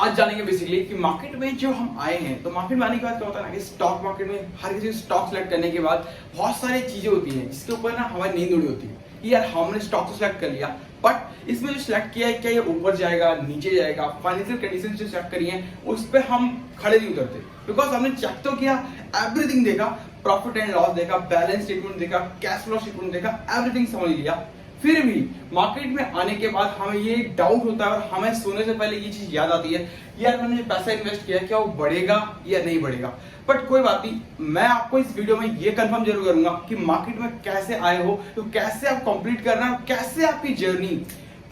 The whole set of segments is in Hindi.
आज जानेंगे बेसिकली कि मार्केट में जो हम आए हैं, तो मार्केट में आने के बाद क्या होता है ना कि स्टॉक मार्केट में हर किसी स्टॉक सेलेक्ट करने के बाद बहुत सारी चीजें होती हैं जिसके ऊपर ना हमारी नींद उड़ी होती है कि यार हमने स्टॉक तो सिलेक्ट कर लिया, बट इसमें जो सिलेक्ट किया है क्या ये ऊपर जाएगा नीचे जाएगा, फाइनेंशियल कंडीशन जो सिलेक्ट करी है उस पर हम खड़े नहीं उतरते बिकॉज हमने चेक तो किया, एवरीथिंग देखा, प्रॉफिट एंड लॉस देखा, बैलेंस स्टेटमेंट देखा, कैश फ्लो स्टेटमेंट देखा, एवरीथिंग समझ लिया। फिर भी मार्केट में आने के बाद हमें ये डाउट होता है और हमें सोने से पहले ये चीज याद आती है, यार मैंने पैसा इन्वेस्ट किया क्या वो बढ़ेगा या नहीं बढ़ेगा। बट कोई बात नहीं, मैं आपको इस वीडियो में ये कंफर्म जरूर करूंगा कि मार्केट में कैसे आए हो, तो कैसे आप कंप्लीट करना है, कैसे आपकी जर्नी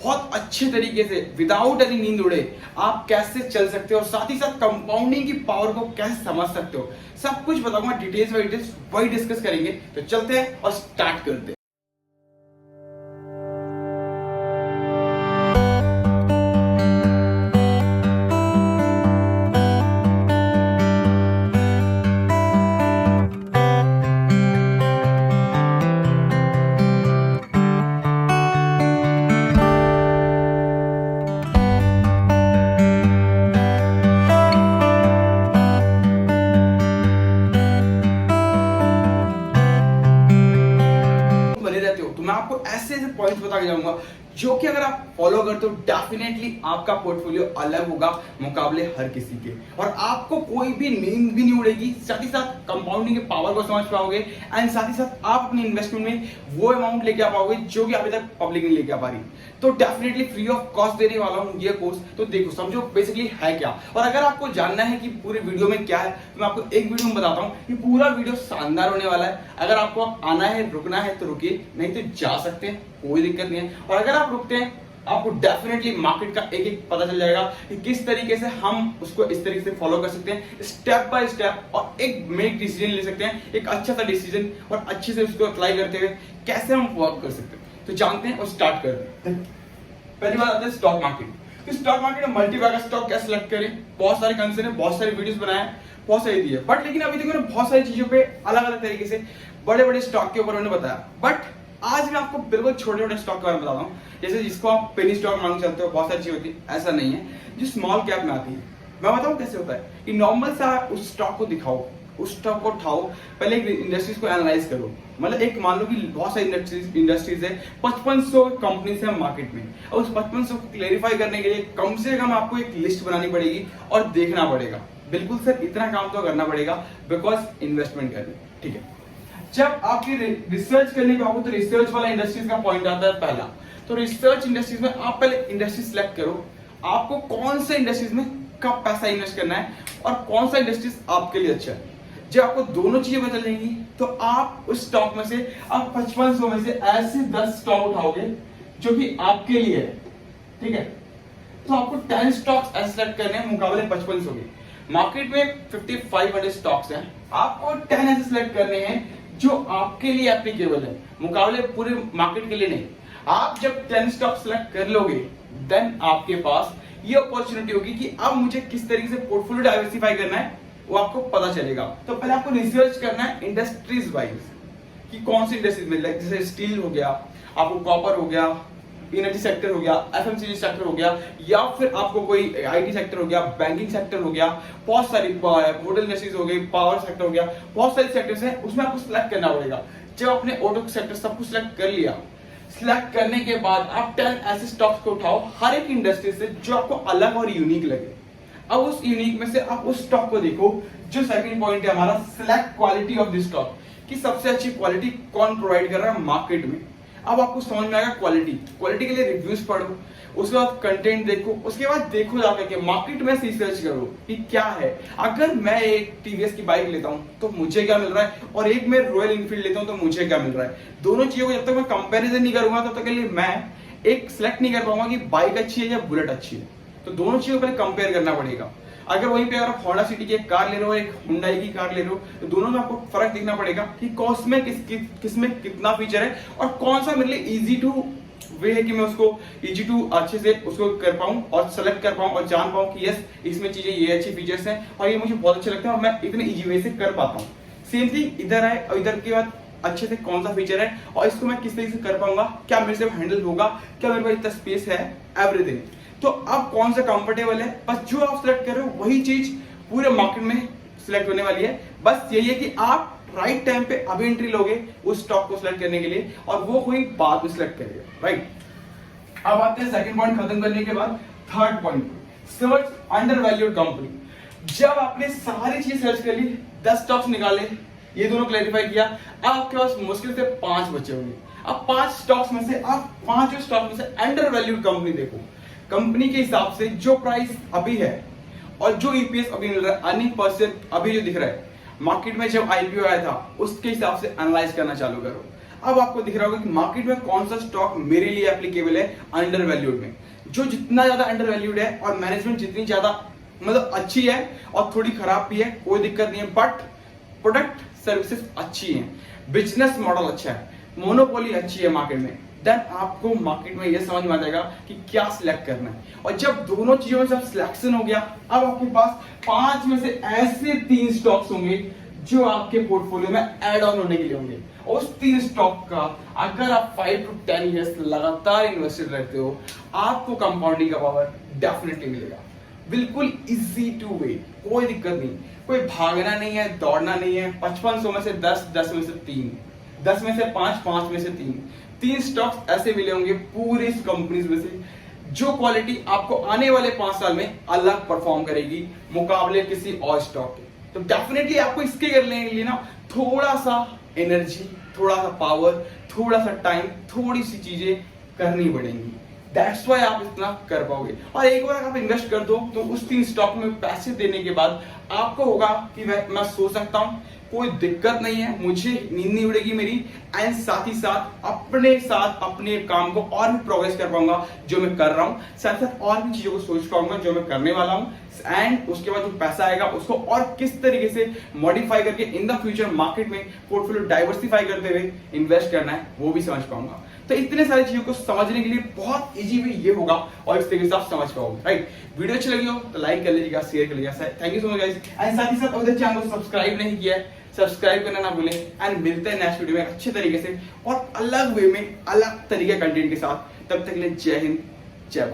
बहुत अच्छे तरीके से विदाउट एनी नींद उड़े आप कैसे चल सकते हो और साथ ही साथ कंपाउंडिंग की पावर को कैसे समझ सकते हो, सब कुछ बताऊंगा डिटेल्स बाय डिटेल्स, वही डिस्कस करेंगे। तो चलते हैं और स्टार्ट करते हैं। तो मैं आपको ऐसे ऐसे पॉइंट्स बता के जाऊंगा जो कि अगर आप फॉलो करते हो डेफिनेटली आपका पोर्टफोलियो अलग होगा मुकाबले हर किसी के, और आपको कोई भी नींद भी नहीं उड़ेगी, साथ ही साथ कंपाउंडिंग के पावर को समझ पाओगे एंड साथ ही साथ आप अपनी इन्वेस्टमेंट में वो अमाउंट लेके आ पाओगे जो कि अभी तक पब्लिक नहीं लेके आ पा रही। तो डेफिनेटली फ्री ऑफ कॉस्ट देने वाला हूँ ये कोर्स, तो देखो समझो बेसिकली है क्या। और अगर आपको जानना है कि पूरे वीडियो में क्या है तो मैं आपको एक वीडियो में बताता हूँ कि पूरा वीडियो शानदार होने वाला है। अगर आपको आना है रुकना है तो रुकिए, नहीं तो जा सकते हैं, कोई दिक्कत नहीं है। और अगर आप रुकते हैं आपको डेफिनेटली मार्केट का एक एक पता चल जाएगा कि किस तरीके से हम उसको इस तरीके से फॉलो कर सकते हैं स्टेप बाय स्टेप, और एक मेक डिसीजन ले सकते हैं, एक अच्छा सा डिसीजन, और अच्छे से उसको अप्लाई करते हुए कैसे हम वर्क कर सकते हैं। तो जानते हैं और स्टार्ट करते हैं। पहली बात आती है स्टॉक मार्केट। तो स्टॉक मार्केट में मल्टीबैगर स्टॉक कैसे सेलेक्ट करें, बहुत सारे कंसेप्ट है, बहुत सारे वीडियोस बनाए, बहुत सारी दी है, बट लेकिन अभी तक मैंने बहुत सारी चीजों पे अलग अलग तरीके से बड़े बड़े स्टॉक के ऊपर मैंने बताया। बट आज मैं आपको बिल्कुल छोटे छोटे स्टॉक के बारे में बताता हूँ, जैसे जिसको आप पेनी स्टॉक मांग चलते हो, बहुत सारी चीज होती है, ऐसा नहीं है, जो स्मॉल कैप में आती है। मैं बताऊँ कैसे होता है कि नॉर्मल सा उस स्टॉक को दिखाओ, उस स्टॉक को उठाओ, पहले एक इंडस्ट्रीज को एनालाइज करो। मतलब एक मान लो कि बहुत सारी इंडस्ट्रीज है, 5500 कंपनीज है मार्केट में, और उस 5500 को क्लेरिफाई करने के लिए कम से कम आपको एक लिस्ट बनानी पड़ेगी और देखना पड़ेगा। बिल्कुल सर इतना काम तो करना पड़ेगा बिकॉज इन्वेस्टमेंट करनी, ठीक है। जब आपकी रिसर्च करने पे आओगे तो रिसर्च वाला इंडस्ट्रीज का पॉइंट आता है पहला। तो रिसर्च इंडस्ट्रीज में आप पहले इंडस्ट्री सिलेक्ट करो, आपको कौन से इंडस्ट्रीज में कब पैसा इन्वेस्ट करना है और कौन सा इंडस्ट्रीज आपके लिए अच्छा है। जब आपको दोनों चीजें पता चलेंगी तो आप उस स्टॉक में से आप 5500 में से ऐसे 10 स्टॉक उठाओगे जो कि आपके लिए है, ठीक है। तो आपको 10 स्टॉक्स ऐसे सेलेक्ट करने हैं मुकाबले 5500 के। मार्केट में 5500 स्टॉक्स हैं, आपको 10 ऐसे सिलेक्ट करने हैं जो आपके लिए एप्लीकेबल है, मुकाबले पूरे मार्केट के लिए नहीं। आप जब 10 स्टॉक सेलेक्ट कर लोगे देन आपके पास ये अपॉर्चुनिटी होगी कि अब मुझे किस तरीके से पोर्टफोलियो डाइवर्सिफाई करना है वो आपको पता चलेगा। तो पहले आपको रिसर्च करना है इंडस्ट्रीज वाइज कि कौन सी इंडस्ट्रीज में, जैसे स्टील हो गया, आपको कॉपर हो गया, एनर्जी सेक्टर हो गया, एफएमसीजी सेक्टर हो गया, या फिर आपको कोई आईटी सेक्टर हो गया, बैंकिंग सेक्टर हो गया, बहुत सारी होटल इंडस्ट्रीज हो गई, पावर सेक्टर हो गया, बहुत सारे सेक्टर्स हैं, उसमें आपको सिलेक्ट करना पड़ेगा। जब आपने ऑटो सेक्टर सब कुछ सिलेक्ट कर लिया, सिलेक्ट करने के बाद आप 10 ऐसे स्टॉक्स को उठाओ हर एक इंडस्ट्री से जो आपको अलग और यूनिक लगे। अब उस यूनिक में से आप उस स्टॉक को देखो। जो सेकंड पॉइंट है हमारा, select quality of this stock, कि सबसे अच्छी क्वालिटी कौन प्रोवाइड कर रहा है मार्केट में। अब आपको समझ में आएगा क्वालिटी के लिए रिव्यूज पढ़ो, उसके बाद कंटेंट देखो, उसके बाद देखो जाकर के मार्केट में रिसर्च करो कि क्या है। अगर मैं एक टीवीएस की बाइक लेता हूं तो मुझे क्या मिल रहा है, और एक मैं रॉयल इनफील्ड लेता हूं तो मुझे क्या मिल रहा है। दोनों चीजों को जब तक मैं कंपैरिजन नहीं करूंगा तब तक के लिए मैं एक सिलेक्ट नहीं कर पाऊंगा कि बाइक अच्छी है या बुलेट अच्छी है। तो दोनों चीजों को पहले कंपेयर करना पड़ेगा। अगर वहीं पे अगर आप होंडा सिटी की एक कार ले रहे हो, एक हुंडई की कार ले रहे हो, तो दोनों में आपको फर्क देखना पड़ेगा कि कॉस्ट में किसमें कितना फीचर है और कौन सा मेरे लिए इजी टू वे है कि मैं उसको इजी टू अच्छे से उसको कर पाऊं और सेलेक्ट कर पाऊं और जान पाऊं कि यस इसमें चीजें ये अच्छी फीचर्स हैं और ये मुझे बहुत अच्छे लगते हैं और मैं इतने इजी वे से कर पाता हूं। सेम थिंग इधर है, और इधर के बाद अच्छे से कौन सा फीचर है और इसको मैं किस तरीके से कर पाऊंगा, क्या मेरे से हैंडल होगा, क्या मेरे पास इतना स्पेस है, एवरीथिंग। तो अब कौन सा कंफर्टेबल है, बस जो आप सिलेक्ट कर रहे हो वही चीज पूरे मार्केट में सिलेक्ट होने वाली है। बस यही है कि आप राइट टाइम पे अभी एंट्री लोगे उस स्टॉक को सिलेक्ट करने के लिए, और वो कोई बाद में सिलेक्ट करेगा, राइट। अब आते हैं सेकंड पॉइंट खत्म करने के बाद third point, search under valued company. जब आपने सारी चीज सर्च कर ली, 10 स्टॉक्स निकाले, ये दोनों क्लैरिफाई किया, अब आपके पास मुश्किल से 5 बचे होंगे। अब 5 स्टॉक्स में से आप 5 स्टॉक में से अंडर वैल्यूड कंपनी देखो, कंपनी के हिसाब से जो प्राइस अभी है और जो ईपीएस अभी मिल रहा है, अर्निंग पर शेयर अभी जो दिख रहा है, मार्केट में जब आईपीओ आया था उसके हिसाब से एनालाइज करना चालू करो। अब आपको दिख रहा होगा कि मार्केट में कौन सा स्टॉक मेरे लिए एप्लीकेबल है अंडर वैल्यूड में। जो जितना ज्यादा अंडर वैल्यूड है और मैनेजमेंट जितनी ज्यादा मतलब अच्छी है और थोड़ी खराब भी है, कोई दिक्कत नहीं है, बट प्रोडक्ट सर्विसेज अच्छी है, बिजनेस मॉडल अच्छा है, मोनोपोली अच्छी है मार्केट में, देन आपको मार्केट में यह समझ में आ जाएगा कि क्या सिलेक्ट करना है। और जब दोनों चीजों में सब सिलेक्शन हो गया, अब आपके पास 5 में से ऐसे 3 स्टॉक्स होंगे जो आपके पोर्टफोलियो में ऐड ऑन होने के लिए होंगे। और उस 3 स्टॉक का अगर आप 5 to 10 इयर्स लगातार इन्वेस्टेड रहते हो, आपको कंपाउंडिंग का पावर डेफिनेटली मिलेगा, बिल्कुल इजी टू वे, कोई दिक्कत नहीं, कोई भागना नहीं है, दौड़ना नहीं है। 5500 में से 10, 10 में से 3, 10 में से 5, 5 में से 3 स्टॉक्स ऐसे मिले होंगे पूरी इस कंपनीज में से जो क्वालिटी आपको आने वाले 5 साल में अलग परफॉर्म करेगी मुकाबले किसी और स्टॉक के। तो डेफिनेटली आपको इसके करने के लिए ना थोड़ा सा एनर्जी, थोड़ा सा पावर, थोड़ा सा टाइम, थोड़ी सी चीजें करनी पड़ेंगी। दैट्स व्हाई आप इतना कर पाओगे। और एक बार आप इन्वेस्ट कर दो तो उस 3 स्टॉक में पैसे देने के बाद आपको होगा कि मैं सो सकता हूं, कोई दिक्कत नहीं है, मुझे नींद नहीं उड़ेगी मेरी, एंड साथ ही साथ अपने काम को और भी प्रोग्रेस कर पाऊंगा जो मैं कर रहा हूं, साथ साथ और भी चीजों को सोच पाऊंगा जो मैं करने वाला हूं, एंड उसके बाद जो पैसा आएगा उसको और किस तरीके से मॉडिफाई करके इन द फ्यूचर मार्केट में पोर्टफोलियो डाइवर्सिफाई करते हुए इन्वेस्ट करना है वो भी समझ पाऊंगा। तो इतने सारी चीजों को समझने के लिए बहुत इजी वे ये होगा और इस तरीके से आप समझ पाओगे, राइट। वीडियो अच्छी लगी हो तो लाइक कर लीजिएगा, शेयर कर लीजिएगा, thank you so much guys. And साथ ही साथ अगर चैनल को सब्सक्राइब नहीं किया है, सब्सक्राइब करना ना भूलें। एंड मिलते हैं नेक्स्ट वीडियो में अच्छे तरीके से और अलग वे में अलग तरीके कंटेंट के साथ। तब तक के लिए जय हिंद, जय भारत।